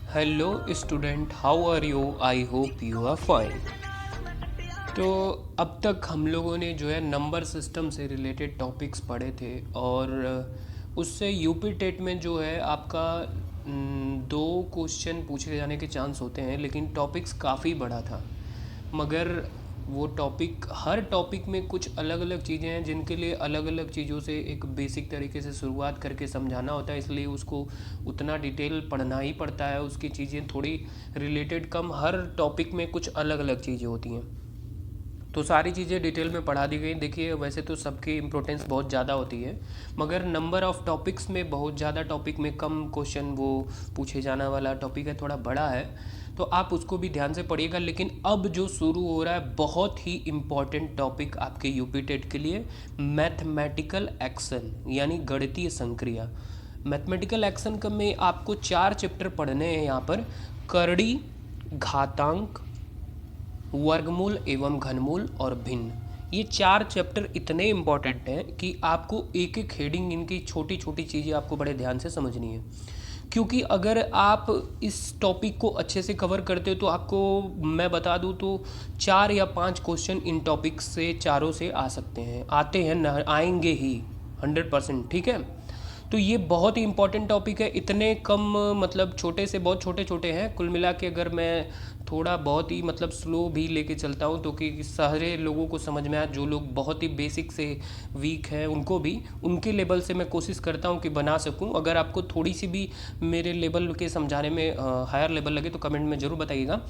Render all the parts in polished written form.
Hello student, how are you? I hope you are fine. तो अब तक हम लोगों ने जो है नंबर सिस्टम से रिलेटेड टॉपिक्स पढ़े थे और उससे यूपी टेट में जो है आपका दो क्वेश्चन पूछे जाने के चांस होते हैं, लेकिन टॉपिक्स काफ़ी बड़ा था। मगर वो टॉपिक, हर टॉपिक में कुछ अलग अलग चीज़ें हैं जिनके लिए अलग अलग चीज़ों से एक बेसिक तरीके से शुरुआत करके समझाना होता है, इसलिए उसको उतना डिटेल पढ़ना ही पड़ता है। उसकी चीज़ें थोड़ी रिलेटेड कम, हर टॉपिक में कुछ अलग अलग चीज़ें होती हैं, तो सारी चीज़ें डिटेल में पढ़ा दी गई। देखिए, वैसे तो सबकी इम्पोर्टेंस बहुत ज़्यादा होती है, मगर नंबर ऑफ़ टॉपिक्स में बहुत ज़्यादा टॉपिक में कम क्वेश्चन वो पूछे जाने वाला टॉपिक है, थोड़ा बड़ा है, तो आप उसको भी ध्यान से पढ़िएगा। लेकिन अब जो शुरू हो रहा है बहुत ही इम्पॉर्टेंट टॉपिक आपके यूपी टेट के लिए, मैथमेटिकल एक्शन यानी गणितीय संक्रिया। मैथमेटिकल एक्शन का में आपको 4 चैप्टर पढ़ने हैं यहाँ पर: करड़ी, घातांक, वर्गमूल एवं घनमूल और भिन्न। ये 4 चैप्टर इतने इम्पॉर्टेंट हैं कि आपको एक एक हेडिंग, इनकी छोटी छोटी चीज़ें आपको बड़े ध्यान से समझनी है, क्योंकि अगर आप इस टॉपिक को अच्छे से कवर करते हो तो आपको मैं बता दूं तो 4 या 5 क्वेश्चन इन टॉपिक से, चारों से आ सकते हैं, आते हैं न, आएंगे ही 100%। ठीक है, तो ये बहुत ही इंपॉर्टेंट टॉपिक है। इतने कम, मतलब छोटे से बहुत छोटे छोटे हैं कुल मिला के। अगर मैं थोड़ा बहुत ही मतलब स्लो भी लेके चलता हूँ तो कि सारे लोगों को समझ में आए, जो लोग बहुत ही बेसिक से वीक हैं उनको भी, उनके लेवल से मैं कोशिश करता हूँ कि बना सकूँ। अगर आपको थोड़ी सी भी मेरे लेवल के समझाने में हायर लेवल लगे तो कमेंट में ज़रूर बताइएगा।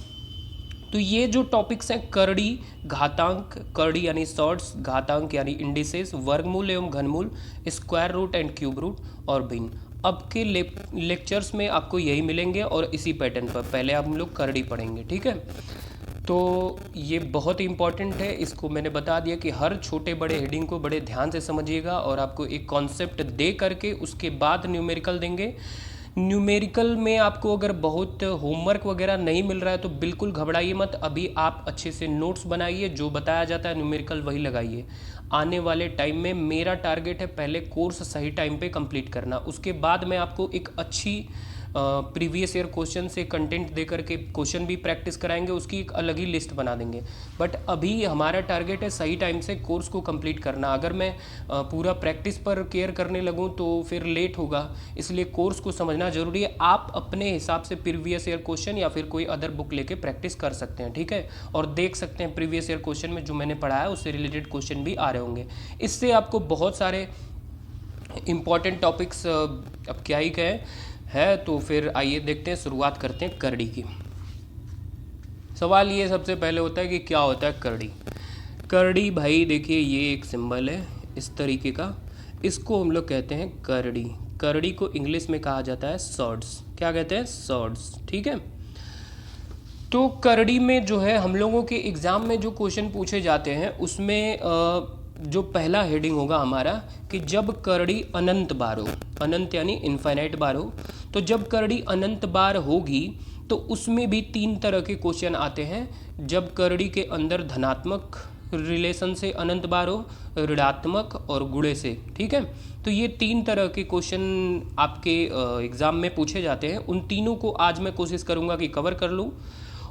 तो ये जो टॉपिक्स हैं, करड़ी, घातांक, करड़ी यानी शॉर्ट्स, घातांक यानी इंडिसेस, वर्गमूल एवं घनमूल, square root and cube root और भिन्न, अब के लेक्चर्स में आपको यही मिलेंगे और इसी पैटर्न पर। पहले हम लोग करड़ी पढ़ेंगे, ठीक है। तो ये बहुत ही इंपॉर्टेंट है, इसको मैंने बता दिया कि हर छोटे बड़े हेडिंग को बड़े ध्यान से समझिएगा और आपको एक कॉन्सेप्ट दे करके उसके बाद न्यूमेरिकल देंगे। न्यूमेरिकल में आपको अगर बहुत होमवर्क वगैरह नहीं मिल रहा है तो बिल्कुल घबराइए मत, अभी आप अच्छे से नोट्स बनाइए, जो बताया जाता है न्यूमेरिकल वही लगाइए। आने वाले टाइम में मेरा टारगेट है पहले कोर्स सही टाइम पे कंप्लीट करना, उसके बाद मैं आपको एक अच्छी प्रीवियस ईयर क्वेश्चन से कंटेंट दे करके क्वेश्चन भी प्रैक्टिस कराएंगे, उसकी एक अलग ही लिस्ट बना देंगे। बट अभी हमारा टारगेट है सही टाइम से कोर्स को कंप्लीट करना। अगर मैं पूरा प्रैक्टिस पर केयर करने लगूँ तो फिर लेट होगा, इसलिए कोर्स को समझना ज़रूरी है। आप अपने हिसाब से प्रीवियस ईयर क्वेश्चन या फिर कोई अदर बुक लेके प्रैक्टिस कर सकते हैं, ठीक है, और देख सकते हैं प्रीवियस ईयर क्वेश्चन में जो मैंने पढ़ाया है उससे रिलेटेड क्वेश्चन भी आ रहे होंगे। इससे आपको बहुत सारे इम्पॉर्टेंट टॉपिक्स, अब क्या ही कहें, है। तो फिर आइए देखते हैं, शुरुआत करते हैं करड़ी की। सवाल ये सबसे पहले होता है कि क्या होता है करड़ी। करड़ी भाई देखिए, ये एक सिंबल है इस तरीके का, इसको हम लोग कहते हैं करड़ी। करड़ी को इंग्लिश में कहा जाता है सॉर्ड्स। क्या कहते हैं? सॉर्ड्स, ठीक है। तो करड़ी में जो है हम लोगों के एग्ज़ाम में जो क्वेश्चन पूछे जाते हैं उसमें जो पहला हेडिंग होगा हमारा कि जब करड़ी अनंत बार हो, अनंत यानी इनफाइनाइट बार हो, तो जब करड़ी अनंत बार होगी तो उसमें भी 3 तरह के क्वेश्चन आते हैं। जब करड़ी के अंदर धनात्मक रिलेशन से अनंत बार हो, ऋणात्मक और गुणे से, ठीक है। तो ये 3 तरह के क्वेश्चन आपके एग्ज़ाम में पूछे जाते हैं। उन तीनों को आज मैं कोशिश करूँगा कि कवर कर लूँ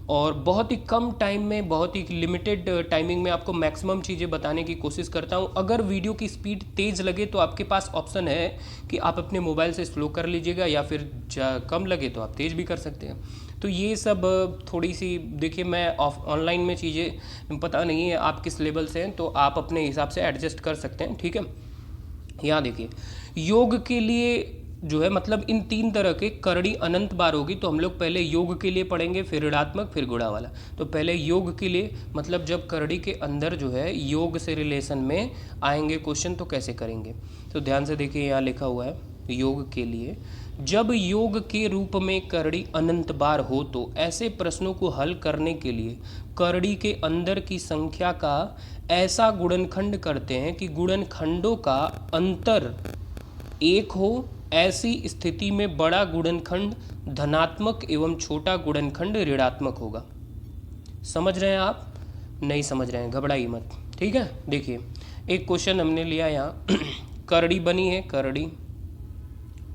और बहुत ही कम टाइम में, बहुत ही लिमिटेड टाइमिंग में आपको मैक्सिमम चीज़ें बताने की कोशिश करता हूँ। अगर वीडियो की स्पीड तेज़ लगे तो आपके पास ऑप्शन है कि आप अपने मोबाइल से स्लो कर लीजिएगा, या फिर कम लगे तो आप तेज़ भी कर सकते हैं। तो ये सब थोड़ी सी देखिए, मैं ऑनलाइन में चीज़ें पता नहीं है आप किस लेवल से हैं, तो आप अपने हिसाब से एडजस्ट कर सकते हैं, ठीक है। यहाँ देखिए, योग के लिए जो है, मतलब इन 3 तरह के करड़ी अनंत बार होगी, तो हम लोग पहले योग के लिए पढ़ेंगे, फिर ऋणात्मक, फिर गुणा वाला। तो पहले योग के लिए, मतलब जब करड़ी के अंदर जो है योग से रिलेशन में आएंगे क्वेश्चन तो कैसे करेंगे। तो ध्यान से देखिए, यहाँ लिखा हुआ है योग के लिए, जब योग के रूप में करड़ी अनंत बार हो तो ऐसे प्रश्नों को हल करने के लिए करड़ी के अंदर की संख्या का ऐसा गुणनखंड करते हैं कि गुणनखंडों का अंतर 1 हो। ऐसी स्थिति में बड़ा गुणनखंड धनात्मक एवं छोटा गुणनखंड ऋणात्मक होगा। समझ रहे हैं आप? नहीं समझ रहे हैं, घबराइए मत, ठीक है। देखिए, एक क्वेश्चन हमने लिया यहाँ करड़ी बनी है, करड़ी,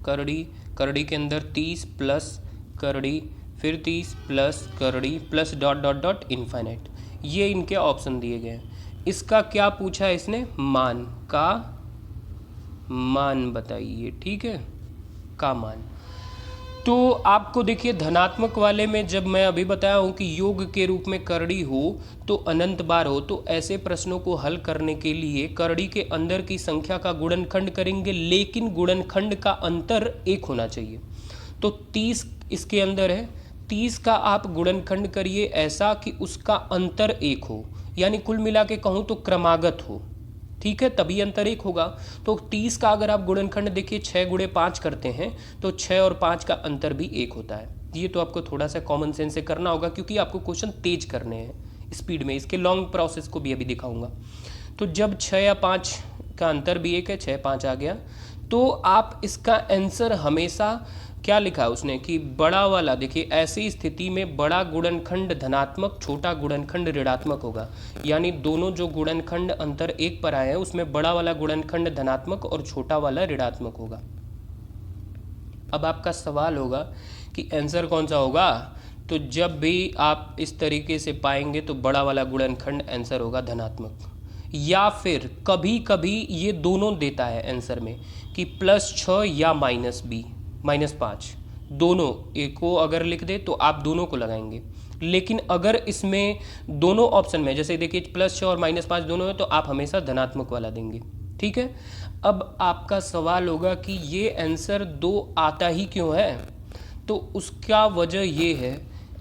करड़ी, करड़ी के अंदर 30 प्लस करड़ी फिर 30 प्लस करड़ी plus dot dot dot infinite, ये इनके ऑप्शन दिए गए हैं। इसका क्या पूछा है इसने, मान का मान बताइए, ठीक है, का मान। तो आपको देखिए धनात्मक वाले में जब मैं अभी बताया हूँ कि योग के रूप में करड़ी हो तो अनंत बार हो, तो ऐसे प्रश्नों को हल करने के लिए करड़ी के अंदर की संख्या का गुणनखंड करेंगे, लेकिन गुणनखंड का अंतर 1 होना चाहिए। तो 30 इसके अंदर है, 30 का आप गुणनखंड करिए ऐसा कि उसका अंतर 1 हो, यानी कुल मिला के कहूँ तो क्रमागत हो, ठीक है, तभी अंतर 1 होगा। तो 30 का अगर आप गुणनखंड देखिए 6 गुणे 5 करते हैं तो 6 और 5 का अंतर भी 1 होता है। ये तो आपको थोड़ा सा कॉमन सेंस से करना होगा क्योंकि आपको क्वेश्चन तेज करने हैं स्पीड में, इसके लॉन्ग प्रोसेस को भी अभी दिखाऊंगा। तो जब 6 या 5 का अंतर भी 1 है, 6 5 आ गया, तो आप इसका आंसर हमेशा क्या लिखा है उसने कि बड़ा वाला, देखिए ऐसी स्थिति में बड़ा गुणनखंड धनात्मक, छोटा गुणनखंड ऋणात्मक होगा, यानी दोनों जो गुणनखंड अंतर 1 पर आए हैं उसमें बड़ा वाला गुणनखंड धनात्मक और छोटा वाला ऋणात्मक होगा। अब आपका सवाल होगा कि आंसर कौन सा होगा, तो जब भी आप इस तरीके से पाएंगे तो बड़ा वाला गुणनखंड आंसर होगा धनात्मक, या फिर कभी कभी ये दोनों देता है आंसर में कि +6 या -5, दोनों एक को अगर लिख दे तो आप दोनों को लगाएंगे। लेकिन अगर इसमें दोनों ऑप्शन में, जैसे देखिए +6 और -5 दोनों है, तो आप हमेशा धनात्मक वाला देंगे, ठीक है। अब आपका सवाल होगा कि ये आंसर 2 आता ही क्यों है, तो उसका वजह ये है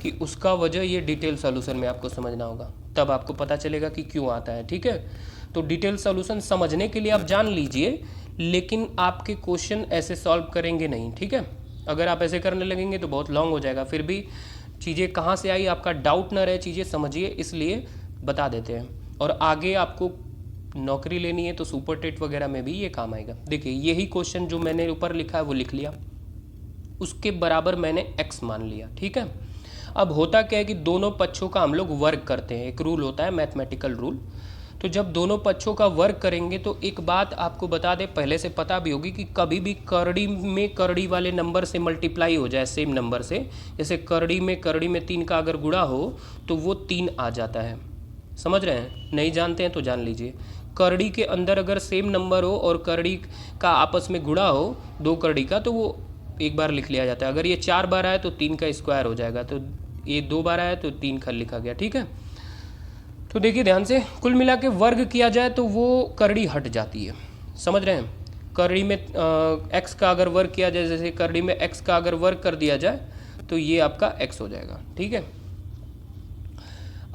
कि उसका वजह ये डिटेल सॉल्यूशन में आपको समझना होगा, तब आपको पता चलेगा कि क्यों आता है, ठीक है। तो डिटेल सॉल्यूशन समझने के लिए आप जान लीजिए, लेकिन आपके क्वेश्चन ऐसे सॉल्व करेंगे नहीं, ठीक है। अगर आप ऐसे करने लगेंगे तो बहुत लॉन्ग हो जाएगा, फिर भी चीज़ें कहाँ से आई आपका डाउट ना रहे, चीज़ें समझिए, इसलिए बता देते हैं। और आगे आपको नौकरी लेनी है तो सुपर टेट वगैरह में भी ये काम आएगा। देखिए यही क्वेश्चन जो मैंने ऊपर लिखा है वो लिख लिया, उसके बराबर मैंने x मान लिया, ठीक है। अब होता क्या है कि दोनों पक्षों का हम लोग वर्ग करते हैं, एक रूल होता है मैथमेटिकल रूल। तो जब दोनों पक्षों का वर्ग करेंगे तो एक बात आपको बता दें, पहले से पता भी होगी कि कभी भी करड़ी में करड़ी वाले नंबर से मल्टीप्लाई हो जाए सेम नंबर से, जैसे करड़ी में 3 का अगर गुणा हो तो वो 3 आ जाता है, समझ रहे हैं, नहीं जानते हैं तो जान लीजिए। करड़ी के अंदर अगर सेम नंबर हो और करड़ी का आपस में गुणा हो, 2 करड़ी का, तो वो एक बार लिख लिया जाता है। अगर ये 4 बार आए तो 3 का स्क्वायर हो जाएगा, तो ये 2 बार आया तो 3 का लिखा गया, ठीक है। तो देखिए ध्यान से, कुल मिला के वर्ग किया जाए तो वो करड़ी हट जाती है, समझ रहे हैं। करड़ी में x का अगर वर्ग किया जाए, जैसे करड़ी में x का अगर वर्ग कर दिया जाए तो ये आपका x हो जाएगा, ठीक है।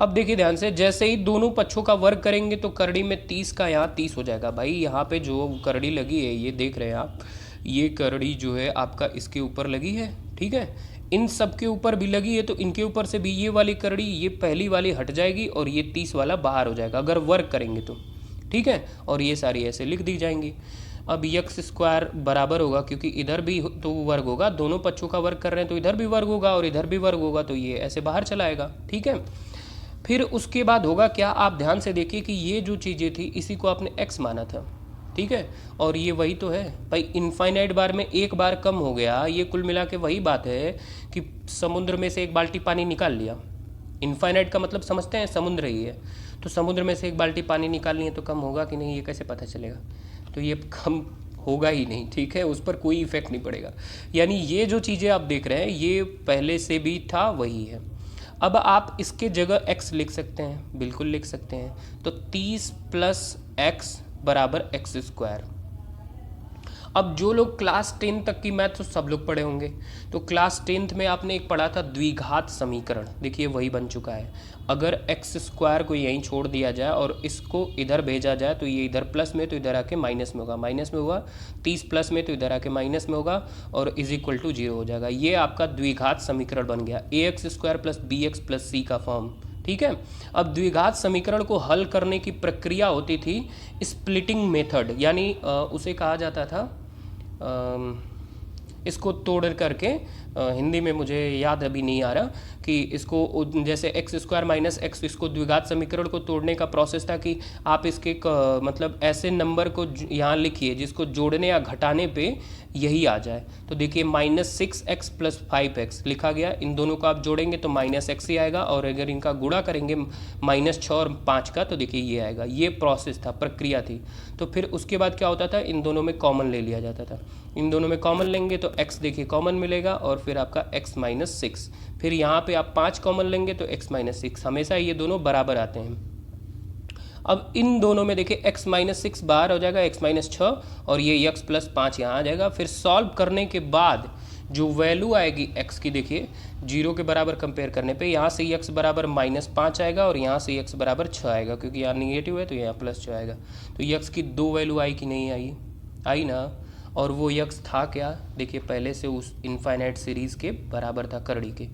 अब देखिए ध्यान से, जैसे ही दोनों पक्षों का वर्ग करेंगे तो करड़ी में 30 का यहाँ 30 हो जाएगा। भाई यहाँ पे जो करड़ी लगी है ये देख रहे हैं आप, ये करड़ी जो है आपका इसके ऊपर लगी है, ठीक है, इन सब के ऊपर भी लगी है, तो इनके ऊपर से भी ये वाली करड़ी, ये पहली वाली हट जाएगी और ये 30 वाला बाहर हो जाएगा अगर वर्ग करेंगे तो, ठीक है। और ये सारी ऐसे लिख दी जाएंगी। अब x² बराबर होगा, क्योंकि इधर भी तो वर्ग होगा, दोनों पक्षों का वर्ग कर रहे हैं तो इधर भी वर्ग होगा और इधर भी वर्ग होगा, तो ये ऐसे बाहर चला आएगा, ठीक है। फिर उसके बाद होगा क्या, आप ध्यान से देखिए कि ये जो चीज़ें थी इसी को आपने x माना था, ठीक है, और ये वही तो है भाई, इनफाइनाइट बार में एक बार कम हो गया, ये कुल मिला के वही बात है कि समुद्र में से एक बाल्टी पानी निकाल लिया। इनफाइनाइट का मतलब समझते हैं, समुद्र ही है, तो समुद्र में से एक बाल्टी पानी निकालनी है तो कम होगा कि नहीं, ये कैसे पता चलेगा, तो ये कम होगा ही नहीं, ठीक है, उस पर कोई इफेक्ट नहीं पड़ेगा। यानी ये जो चीज़ें आप देख रहे हैं ये पहले से भी था, वही है। अब आप इसके जगह x लिख सकते हैं, बिल्कुल लिख सकते हैं, तो 30 + x बराबर x²। अब जो लोग क्लास 10 तक की मैथ तो सब लोग पढ़े होंगे, तो क्लास 10th में आपने एक पढ़ा था द्विघात समीकरण, देखिए वही बन चुका है। अगर x² को यहीं छोड़ दिया जाए और इसको इधर भेजा जाए तो ये इधर प्लस में तो इधर आके माइनस में होगा, माइनस में हुआ, 30 प्लस में तो इधर आके माइनस में होगा और = 0 हो जाएगा। ये आपका द्विघात समीकरण बन गया, ax² + bx + c का फॉर्म, ठीक है। अब द्विघात समीकरण को हल करने की प्रक्रिया होती थी स्प्लिटिंग मेथड, यानी उसे कहा जाता था इसको तोड़ करके हिंदी में मुझे याद अभी नहीं आ रहा कि इसको जैसे एक्स स्क्वायर माइनस एक्स, इसको द्विघात समीकरण को तोड़ने का प्रोसेस था कि आप इसके मतलब ऐसे नंबर को यहाँ लिखिए जिसको जोड़ने या घटाने पे यही आ जाए। तो देखिए -6x + 5x लिखा गया, इन दोनों को आप जोड़ेंगे तो -x ही आएगा, और अगर इनका गुणा करेंगे -6 और 5 का तो देखिए ये आएगा। ये प्रोसेस था, प्रक्रिया थी। तो फिर उसके बाद क्या होता था, इन दोनों में कॉमन ले लिया जाता था। इन दोनों में कॉमन लेंगे तो x देखिए कॉमन मिलेगा, और फिर आपका x - 6। फिर यहाँ पे आप 5 कॉमन लेंगे तो x - 6, हमेशा ये दोनों बराबर आते हैं। अब इन दोनों में देखिए x - 6 बाहर हो जाएगा, x - 6, और ये x + 5 यहाँ आ जाएगा। फिर सॉल्व करने के बाद जो वैल्यू आएगी x की, देखिए 0 के बराबर कंपेयर करने पे यहाँ से x बराबर -5 आएगा, और यहाँ से x बराबर 6 आएगा, क्योंकि यहाँ निगेटिव है तो यहाँ +6 आएगा। तो x की 2 वैल्यू आई कि नहीं आई? आई ना। और वो x था क्या, देखिए पहले से उस इनफाइनाइट सीरीज़ के बराबर था, करड़ी के।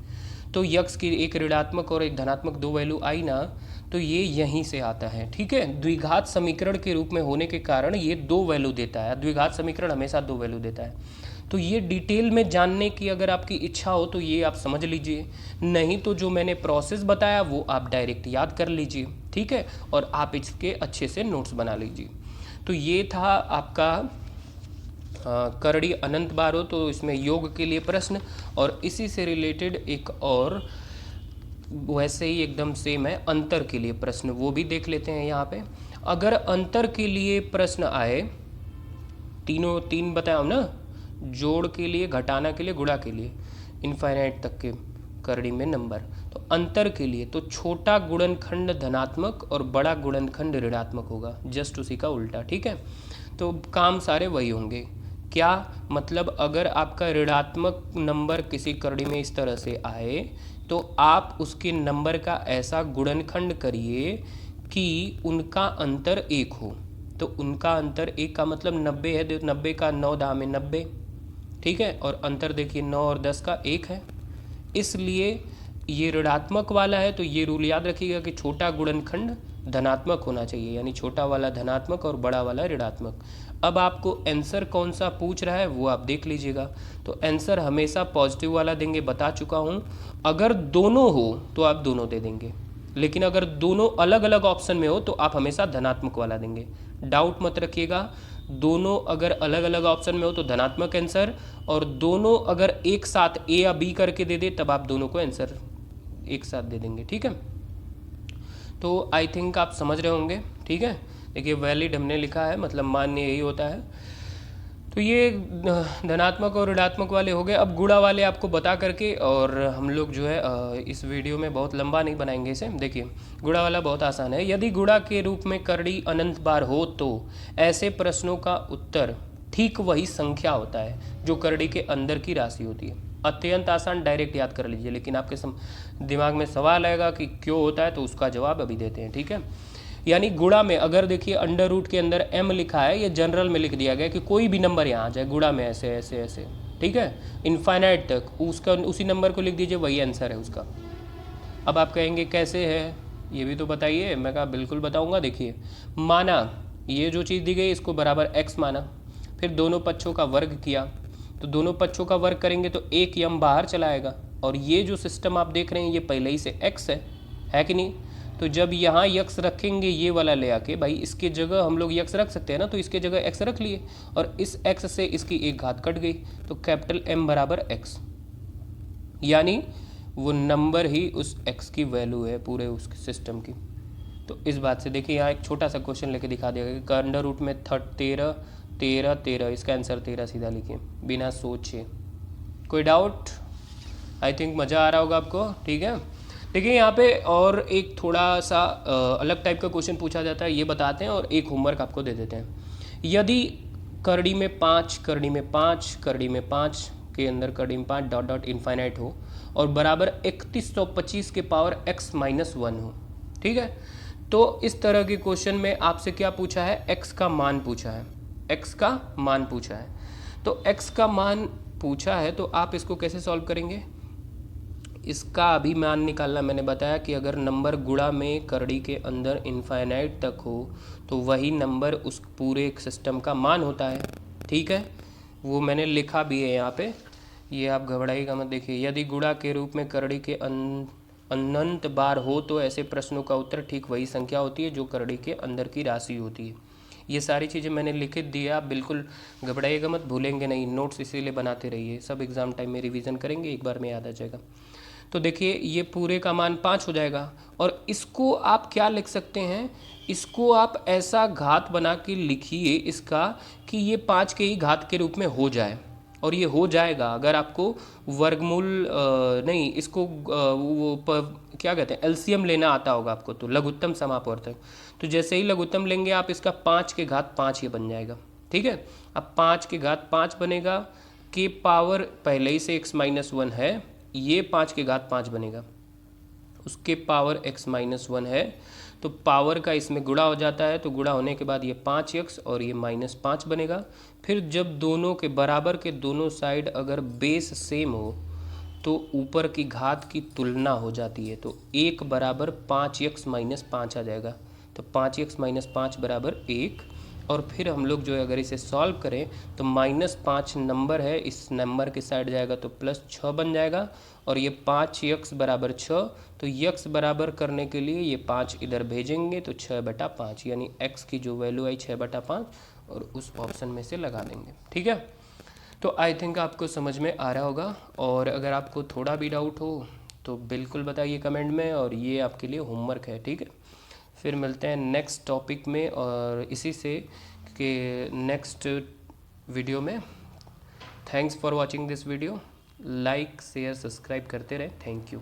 तो x की एक ऋणात्मक और एक धनात्मक 2 वैल्यू आई ना, तो ये यहीं से आता है। ठीक है, द्विघात समीकरण के रूप में होने के कारण ये 2 वैल्यू देता है। द्विघात समीकरण हमेशा 2 वैल्यू देता है। तो ये डिटेल में जानने की अगर आपकी इच्छा हो तो ये आप समझ लीजिए, नहीं तो जो मैंने प्रोसेस बताया वो आप डायरेक्ट याद कर लीजिए। ठीक है, और आप इसके अच्छे से नोट्स बना लीजिए। तो ये था आपका करड़ी अनंत बार हो तो इसमें योग के लिए प्रश्न, और इसी से रिलेटेड एक और वैसे ही एकदम सेम है अंतर के लिए प्रश्न, वो भी देख लेते हैं यहाँ पे। अगर अंतर के लिए प्रश्न आए, तीन बताया ना, जोड़ के लिए, घटाना के लिए, गुणा के लिए, इनफाइनाइट तक के करड़ी में नंबर, तो अंतर के लिए तो छोटा गुणनखंड धनात्मक और बड़ा गुणनखंड ऋणात्मक होगा, जस्ट उसी का उल्टा। ठीक है, तो काम सारे वही होंगे। क्या मतलब, अगर आपका ऋणात्मक नंबर किसी करड़ी में इस तरह से आए तो आप उसके नंबर का ऐसा गुणनखंड करिए कि उनका अंतर 1 हो। तो उनका अंतर 1 का मतलब 90 है, 90 का 9 दाम में 90। ठीक है, और अंतर देखिए 9 और 10 का 1 है, इसलिए ये ऋणात्मक वाला है। तो ये रूल याद रखिएगा कि छोटा गुणनखंड धनात्मक होना चाहिए, यानी छोटा वाला धनात्मक और बड़ा वाला ऋणात्मक। अब आपको आंसर कौन सा पूछ रहा है वो आप देख लीजिएगा। तो आंसर हमेशा पॉजिटिव वाला देंगे, बता चुका हूँ। अगर दोनों हो तो आप दोनों दे देंगे, लेकिन अगर दोनों अलग अलग ऑप्शन में हो तो आप हमेशा धनात्मक वाला देंगे। डाउट मत रखिएगा, दोनों अगर अलग अलग ऑप्शन में हो तो धनात्मक आंसर, और दोनों अगर एक साथ ए या बी करके दे दे तब आप दोनों को आंसर एक साथ दे देंगे। ठीक है, तो आई थिंक आप समझ रहे होंगे। ठीक है, देखिए वैलिड हमने लिखा है, मतलब मान्य यही होता है। तो ये धनात्मक और ऋणात्मक वाले हो गए। अब गुणा वाले आपको बता करके, और हम लोग जो है इस वीडियो में बहुत लंबा नहीं बनाएंगे इसे। देखिए गुणा वाला बहुत आसान है। यदि गुणा के रूप में करड़ी अनंत बार हो तो ऐसे प्रश्नों का उत्तर ठीक वही संख्या होता है जो करड़ी के अंदर की राशि होती है। अत्यंत आसान, डायरेक्ट याद कर लीजिए, लेकिन आपके दिमाग में सवाल आएगा कि क्यों होता है, तो उसका जवाब अभी देते हैं। ठीक है, यानी गुणा में अगर देखिए अंडर रूट के अंदर m लिखा है, ये जनरल में लिख दिया गया कि कोई भी नंबर यहाँ आ जाए गुणा में, ऐसे ऐसे ऐसे। ठीक है, इनफाइनाइट तक उसका उसी नंबर को लिख दीजिए, वही आंसर है उसका। अब आप कहेंगे कैसे है, ये भी तो बताइए। मैं कहा बिल्कुल बताऊंगा। देखिए, माना ये जो चीज़ दी गई इसको बराबर x माना, फिर दोनों पक्षों का वर्ग किया, तो दोनों पक्षों का वर्ग करेंगे तो एक यम बाहर चला आएगा, और ये जो सिस्टम आप देख रहे हैं ये पहले ही से x है कि नहीं। तो जब यहाँ यक्स रखेंगे ये वाला ले आके, भाई इसके जगह हम लोग यक्स रख सकते हैं ना, तो इसके जगह x रख लिए, और इस x से इसकी एक घात कट गई, तो कैपिटल M बराबर x, यानी वो नंबर ही उस x की वैल्यू है पूरे उस सिस्टम की। तो इस बात से देखिए यहाँ एक छोटा सा क्वेश्चन लेके दिखा दिया गया कि अंडर रूट में 13 13 13, इसका आंसर 13 सीधा लिखिए बिना सोचे। कोई डाउट? आई थिंक मज़ा आ रहा होगा आपको। ठीक है, देखिए यहाँ पे और एक थोड़ा सा अलग टाइप का क्वेश्चन पूछा जाता है, ये बताते हैं और एक होमवर्क आपको दे देते हैं। यदि करड़ी में 5 करड़ी में 5 करड़ी में 5 के अंदर करड़ी में 5 डॉट डॉट इनफाइनाइट हो और बराबर 3125 के पावर x - 1 हो। ठीक है, तो इस तरह के क्वेश्चन में आपसे क्या पूछा है, x का मान पूछा है, x का मान पूछा है। तो x का मान पूछा है तो आप इसको कैसे सॉल्व करेंगे, इसका अभी मान निकालना मैंने बताया कि अगर नंबर गुणा में करड़ी के अंदर इनफाइनाइट तक हो तो वही नंबर उस पूरे सिस्टम का मान होता है। ठीक है, वो मैंने लिखा भी है यहाँ पे, ये आप घबराइएगा मत। देखिए, यदि गुणा के रूप में करड़ी के अनंत बार हो तो ऐसे प्रश्नों का उत्तर ठीक वही संख्या होती है जो करड़ी के अंदर की राशि होती है। ये सारी चीज़ें मैंने लिख दी है, आप बिल्कुल घबराइएगा मत, भूलेंगे नहीं। नोट्स इसीलिए बनाते रहिए, सब एग्ज़ाम टाइम में रिवीजन करेंगे, एक बार में याद आ जाएगा। तो देखिए, ये पूरे का मान 5 हो जाएगा। और इसको आप क्या लिख सकते हैं, इसको आप ऐसा घात बना के लिखिए इसका कि ये 5 के ही घात के रूप में हो जाए। और ये हो जाएगा अगर आपको वर्गमूल नहीं, इसको क्या कहते हैं, एलसीएम लेना आता होगा आपको, तो लघुत्तम समापवर्तक। तो जैसे ही लघुत्तम लेंगे आप, इसका 5 के घात 5 ये बन जाएगा। ठीक है, अब 5 के घात 5 बनेगा, के पावर पहले ही से x-1 है, ये 5 के घात 5 बनेगा, उसके पावर x-1 है, तो पावर का इसमें गुणा हो जाता है, तो गुणा होने के बाद ये 5x और ये -5 बनेगा। फिर जब दोनों के बराबर के दोनों साइड अगर बेस सेम हो तो ऊपर की घात की तुलना हो जाती है, तो 1 बराबर 5x - 5 आ जाएगा। तो 5x - 5 बराबर 1। और फिर हम लोग जो है अगर इसे सॉल्व करें तो -5 नंबर है, इस नंबर के साइड जाएगा तो +6 बन जाएगा। और ये 5x बराबर 6, तो x बराबर करने के लिए ये 5 इधर भेजेंगे, तो 6/5, यानी x की जो वैल्यू आई 6/5, और उस ऑप्शन में से लगा देंगे। ठीक है, तो आई थिंक आपको समझ में आ रहा होगा। और अगर आपको थोड़ा भी डाउट हो तो बिल्कुल बताइए कमेंट में, और ये आपके लिए होमवर्क है। ठीक है, फिर मिलते हैं नेक्स्ट टॉपिक में और इसी से के नेक्स्ट वीडियो में। Thanks for watching this video, like share subscribe करते रहे, थैंक यू।